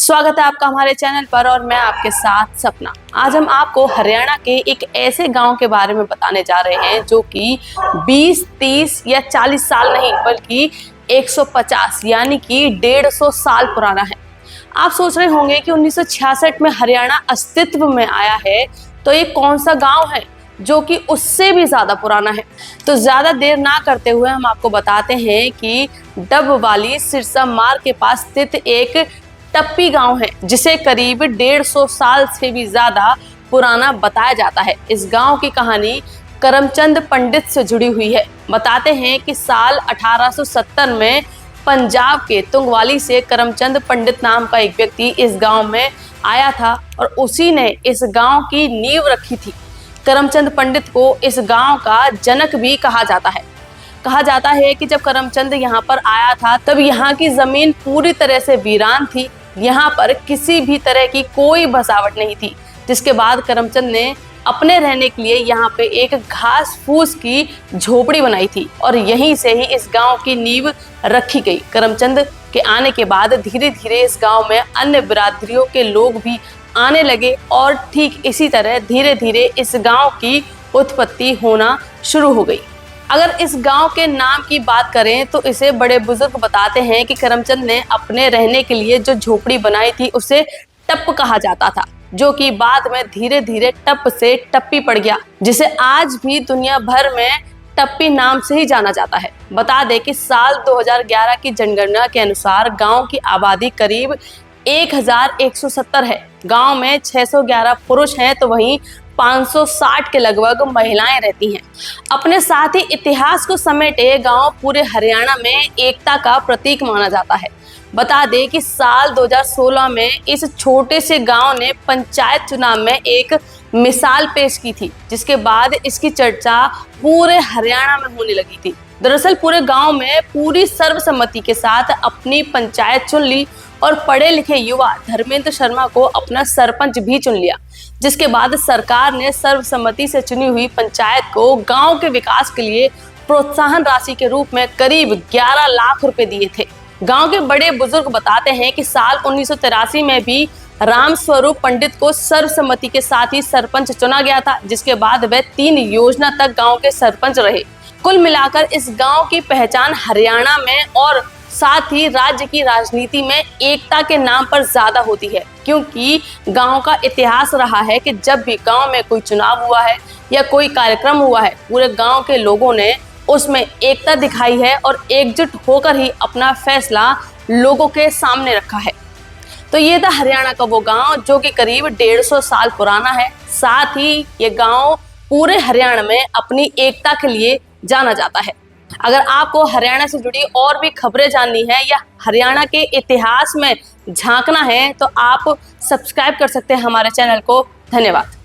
स्वागत है आपका हमारे चैनल पर और मैं आपके साथ सपना। आज हम आपको हरियाणा के एक ऐसे गांव के बारे में बताने जा रहे हैं जो कि 20, 30 या 40 साल नहीं बल्कि 150 यानी कि 150 साल पुराना है। आप सोच रहे होंगे कि 1966 में हरियाणा अस्तित्व में आया है, तो ये कौन सा गाँव है जो कि उससे भी ज्यादा पुराना है। तो ज्यादा देर ना करते हुए हम आपको बताते हैं कि डबवाली सिरसा मार्ग के पास स्थित एक टप्पी गांव है जिसे करीब 150 साल से भी ज्यादा पुराना बताया जाता है। इस गांव की कहानी करमचंद पंडित से जुड़ी हुई है। बताते हैं कि साल 1870 में पंजाब के तुंगवाली से करमचंद पंडित नाम का एक व्यक्ति इस गांव में आया था और उसी ने इस गांव की नींव रखी थी। करमचंद पंडित को इस गांव का जनक भी कहा जाता है। कहा जाता है कि जब करमचंद यहाँ पर आया था तब यहाँ की जमीन पूरी तरह से वीरान थी। यहाँ पर किसी भी तरह की कोई बसावट नहीं थी, जिसके बाद करमचंद ने अपने रहने के लिए यहाँ पे एक घास फूस की झोपड़ी बनाई थी और यहीं से ही इस गांव की नींव रखी गई। करमचंद के आने के बाद धीरे धीरे इस गांव में अन्य बिरादरियों के लोग भी आने लगे और ठीक इसी तरह धीरे धीरे इस गांव की उत्पत्ति होना शुरू हो गई। अगर इस गांव के नाम की बात करें तो इसे बड़े बुजुर्ग बताते हैं कि करमचंद ने अपने रहने के लिए जो झोपड़ी बनाई थी उसे टप कहा जाता था, जो कि बाद में धीरे धीरे टप से टप्पी पड़ गया, जिसे आज भी दुनिया भर में टप्पी नाम से ही जाना जाता है। बता दें कि साल 2011 की जनगणना के अनुसार गांव की आबादी करीब 1170 है। गांव में 611 पुरुष हैं तो वहीं 560 के लगभग महिलाएं रहती हैं। अपने साथ ही इतिहास को समेटे गांव पूरे हरियाणा में एकता का प्रतीक माना जाता है। बता दें कि साल 2016 में इस छोटे से गांव ने पंचायत चुनाव में एक मिसाल पेश की थी, जिसके बाद इसकी चर्चा पूरे हरियाणा में होने लगी थी। दरअसल पूरे गांव में पूरी सर्वसम्मति के साथ अपनी पंचायत चुन ली और पढ़े लिखे युवा धर्मेंद्र शर्मा को अपना सरपंच भी चुन लिया, जिसके बाद सरकार ने सर्वसम्मति से चुनी हुई पंचायत को गांव के विकास के लिए प्रोत्साहन राशि के रूप में करीब 11 लाख रुपए दिए थे। गांव के बड़े बुजुर्ग बताते हैं कि साल 1983 में भी राम स्वरूप पंडित को सर्वसम्मति के साथ ही सरपंच चुना गया था, जिसके बाद वे 3 योजना तक गांव के सरपंच रहे। कुल मिलाकर इस गांव की पहचान हरियाणा में और साथ ही राज्य की राजनीति में एकता के नाम पर ज्यादा होती है, क्योंकि गांव का इतिहास रहा है कि जब भी गांव में कोई चुनाव हुआ है या कोई कार्यक्रम हुआ है, पूरे गांव के लोगों ने उसमें एकता दिखाई है और एकजुट होकर ही अपना फैसला लोगों के सामने रखा है। तो ये था हरियाणा का वो गांव जो कि करीब 150 साल पुराना है। साथ ही ये गांव पूरे हरियाणा में अपनी एकता के लिए जाना जाता है। अगर आपको हरियाणा से जुड़ी और भी खबरें जाननी है या हरियाणा के इतिहास में झांकना है तो आप सब्सक्राइब कर सकते हैं हमारे चैनल को। धन्यवाद।